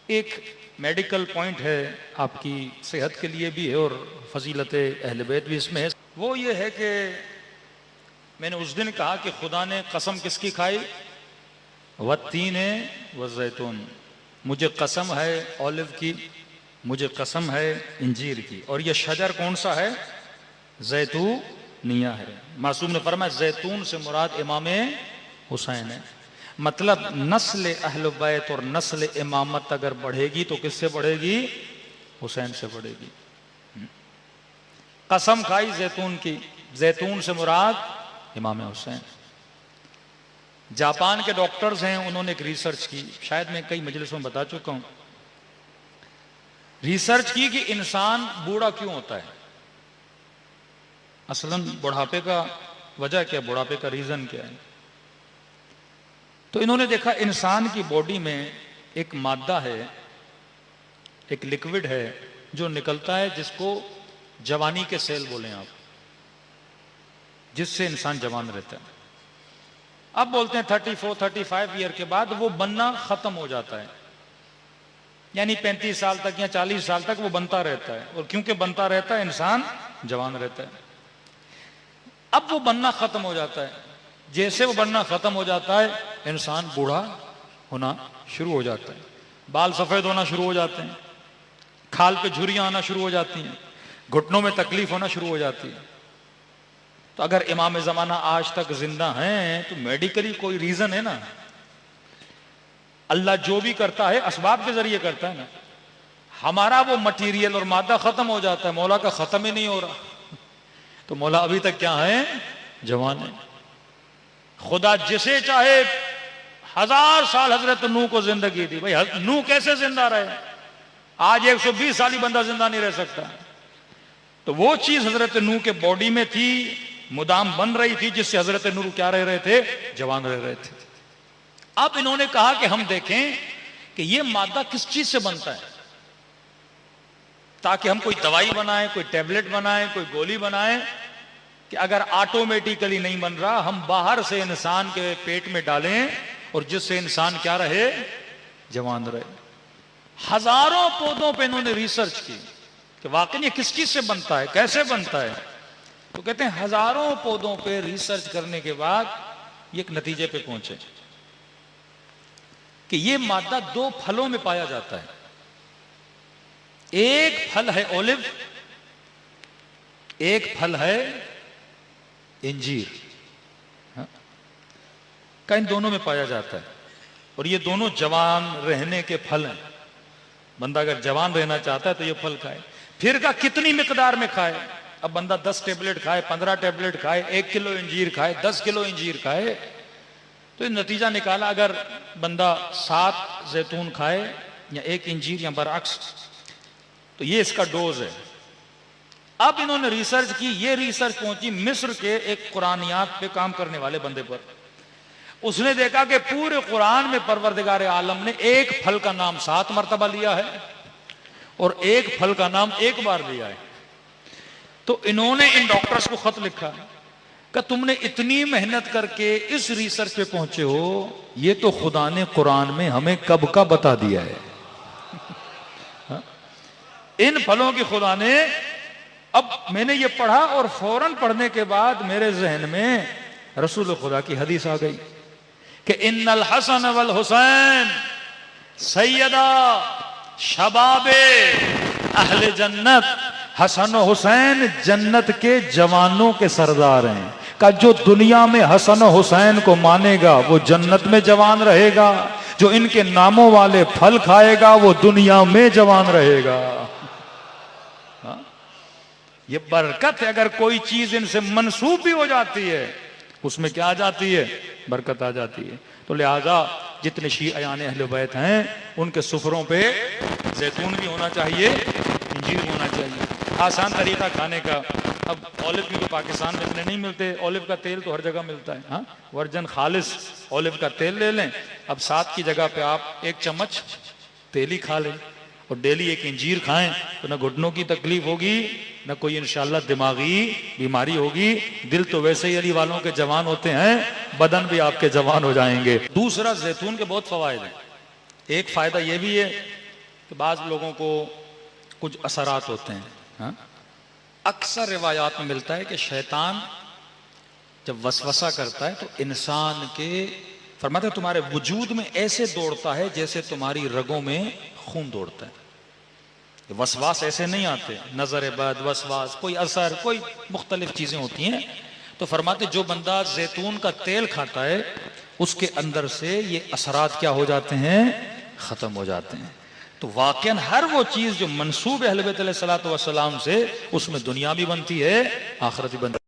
एक medical point है, आपकी सेहत के लिए भी है और फजीलत अहले बैत भी इसमें है। वो ये है कि मैंने उस दिन कहा कि खुदा ने कसम किसकी खाई, वत्तीन व जैतून, मुझे कसम है ऑलिव की, मुझे कसम है इंजीर की। और ये शजर कौन सा है, जैतूनिया है। मासूम ने फरमाया जैतून से मुराद इमाम हुसैन है। मतलब नस्ल अहले बैत और नस्ल इमामत अगर बढ़ेगी तो किससे बढ़ेगी, हुसैन से बढ़ेगी। कसम खाई जैतून की, जैतून से मुराद इमाम हुसैन। जापान के डॉक्टर्स हैं, उन्होंने एक रिसर्च की, शायद मैं कई मजलिसों में बता चुका हूं। रिसर्च की कि इंसान बूढ़ा क्यों होता है, असलन बुढ़ापे का वजह क्या, बुढ़ापे का रीजन क्या है। तो इन्होंने देखा इंसान की बॉडी में एक मादा है, एक लिक्विड है जो निकलता है, जिसको जवानी के सेल बोले आप, जिससे इंसान जवान रहता है। अब बोलते हैं 34-35 ईयर के बाद वो बनना खत्म हो जाता है, यानी 35 साल तक या 40 साल तक वो बनता रहता है। और क्योंकि बनता रहता है इंसान जवान रहता है। अब वो बनना खत्म हो जाता है, जैसे वो बनना खत्म हो जाता है इंसान बूढ़ा होना शुरू हो जाता है, बाल सफेद होना शुरू हो जाते हैं, खाल पे झुर्रियां आना शुरू हो जाती हैं, घुटनों में तकलीफ होना शुरू हो जाती है। तो अगर इमाम जमाना आज तक जिंदा हैं तो मेडिकली कोई रीजन है ना। अल्लाह जो भी करता है असबाब के जरिए करता है ना। हमारा वो मटीरियल और मादा खत्म हो जाता है, मौला का खत्म ही नहीं हो रहा। तो मौला अभी तक क्या है, जवान है। खुदा जिसे चाहे 1000 साल हजरत नूह को जिंदगी दी, भाई नूह कैसे जिंदा रहे, आज 120 साल ही बंदा जिंदा नहीं रह सकता। तो वो चीज हजरत नूह के बॉडी में थी, मुदाम बन रही थी, जिससे हजरत नूह क्या रह रहे थे, जवान रह रहे थे। अब इन्होंने कहा कि हम देखें कि ये मादा किस चीज से बनता है, ताकि हम कोई दवाई बनाएं, कोई टैबलेट बनाएं, कोई गोली बनाएं, कि अगर ऑटोमेटिकली नहीं बन रहा, हम बाहर से इंसान के पेट में डालें और जिससे इंसान क्या रहे, जवान रहे। हजारों पौधों पे इन्होंने रिसर्च की कि वाकई ये किस चीज से बनता है, कैसे बनता है। तो कहते हैं हजारों पौधों पे रिसर्च करने के बाद ये एक नतीजे पे पहुंचे कि ये मादा 2 फलों में पाया जाता है। एक फल है ओलिव, एक फल है इंजीर, हाँ? का इन दोनों में पाया जाता है। और ये दोनों जवान रहने के फल हैं। बंदा अगर जवान रहना चाहता है तो ये फल खाए। फिर का कितनी मिकदार में खाए, अब बंदा 10 टेबलेट खाए, 15 टेबलेट खाए, 1 किलो इंजीर खाए, 10 किलो इंजीर खाए, तो नतीजा निकाला अगर बंदा 7 जैतून खाए या 1 इंजीर या बरअक्स, तो ये इसका डोज है। अब इन्होंने रिसर्च की, ये रिसर्च पहुंची मिस्र के एक कुरानियात पे काम करने वाले बंदे पर। उसने देखा कि पूरे कुरान में परवरदिगार आलम ने एक फल का नाम 7 मरतबा लिया है और एक फल का नाम 1 बार लिया है। तो इन्होंने इन डॉक्टर्स को खत लिखा कि तुमने इतनी मेहनत करके इस रिसर्च पे पहुंचे हो, ये तो खुदा ने कुरान में हमें कब का बता दिया है। इन फलों की खुदा ने, अब मैंने ये पढ़ा और फौरन पढ़ने के बाद मेरे जहन में रसूल खुदा की हदीस आ गई कि इन्नल हसन वल हुसैन सैयदा शबाबे अहले जन्नत। हसन हुसैन जन्नत के जवानों के सरदार हैं। का जो दुनिया में हसन हुसैन को मानेगा वो जन्नत में जवान रहेगा, जो इनके नामों वाले फल खाएगा वो दुनिया में जवान रहेगा। ये बरकत है। अगर कोई चीज इनसे मंसूब भी हो जाती है उसमें क्या आ जाती है, बरकत आ जाती है। तो लिहाजा जितने शियायान अहले बैत हैं उनके सुफरों पे जैतून भी होना चाहिए, इंजीर भी होना चाहिए। आसान तरीका खाने का, अब ऑलिव भी तो पाकिस्तान में इतने नहीं मिलते, ऑलिव का तेल तो हर जगह मिलता है, हाँ, वर्जन खालिस ऑलिव का तेल ले लें। अब 7 की जगह पे आप 1 चम्मच तेल ही खा लें और डेली 1 इंजीर खाएं, तो ना घुटनों की तकलीफ होगी, ना कोई इंशाल्लाह दिमागी बीमारी होगी। दिल तो वैसे ही अली वालों के जवान होते हैं, बदन भी आपके जवान हो जाएंगे। दूसरा, जैतून के बहुत फवायद हैं। एक फायदा यह भी है कि बाज़ लोगों को कुछ असरात होते हैं। हाँ? अक्सर रिवायात में मिलता है कि शैतान जब वसवसा करता है तो इंसान के, फरमाते हैं तुम्हारे वजूद में ऐसे दौड़ता है जैसे तुम्हारी रगों में खून दौड़ता है। वसवास ऐसे नहीं आते, नजर बद, वसवास, कोई असर, कोई मुख्तलिफ चीजें होती हैं। तो फरमाते जो बंदा जैतून का तेल खाता है उसके अंदर से ये असरात क्या हो जाते हैं, खत्म हो जाते हैं। तो वाकई हर वो चीज जो मंसूब अहले बैत अलैहिस्सलातु वस्सलाम से, उसमें दुनिया भी बनती है, आखिरत भी बनती है।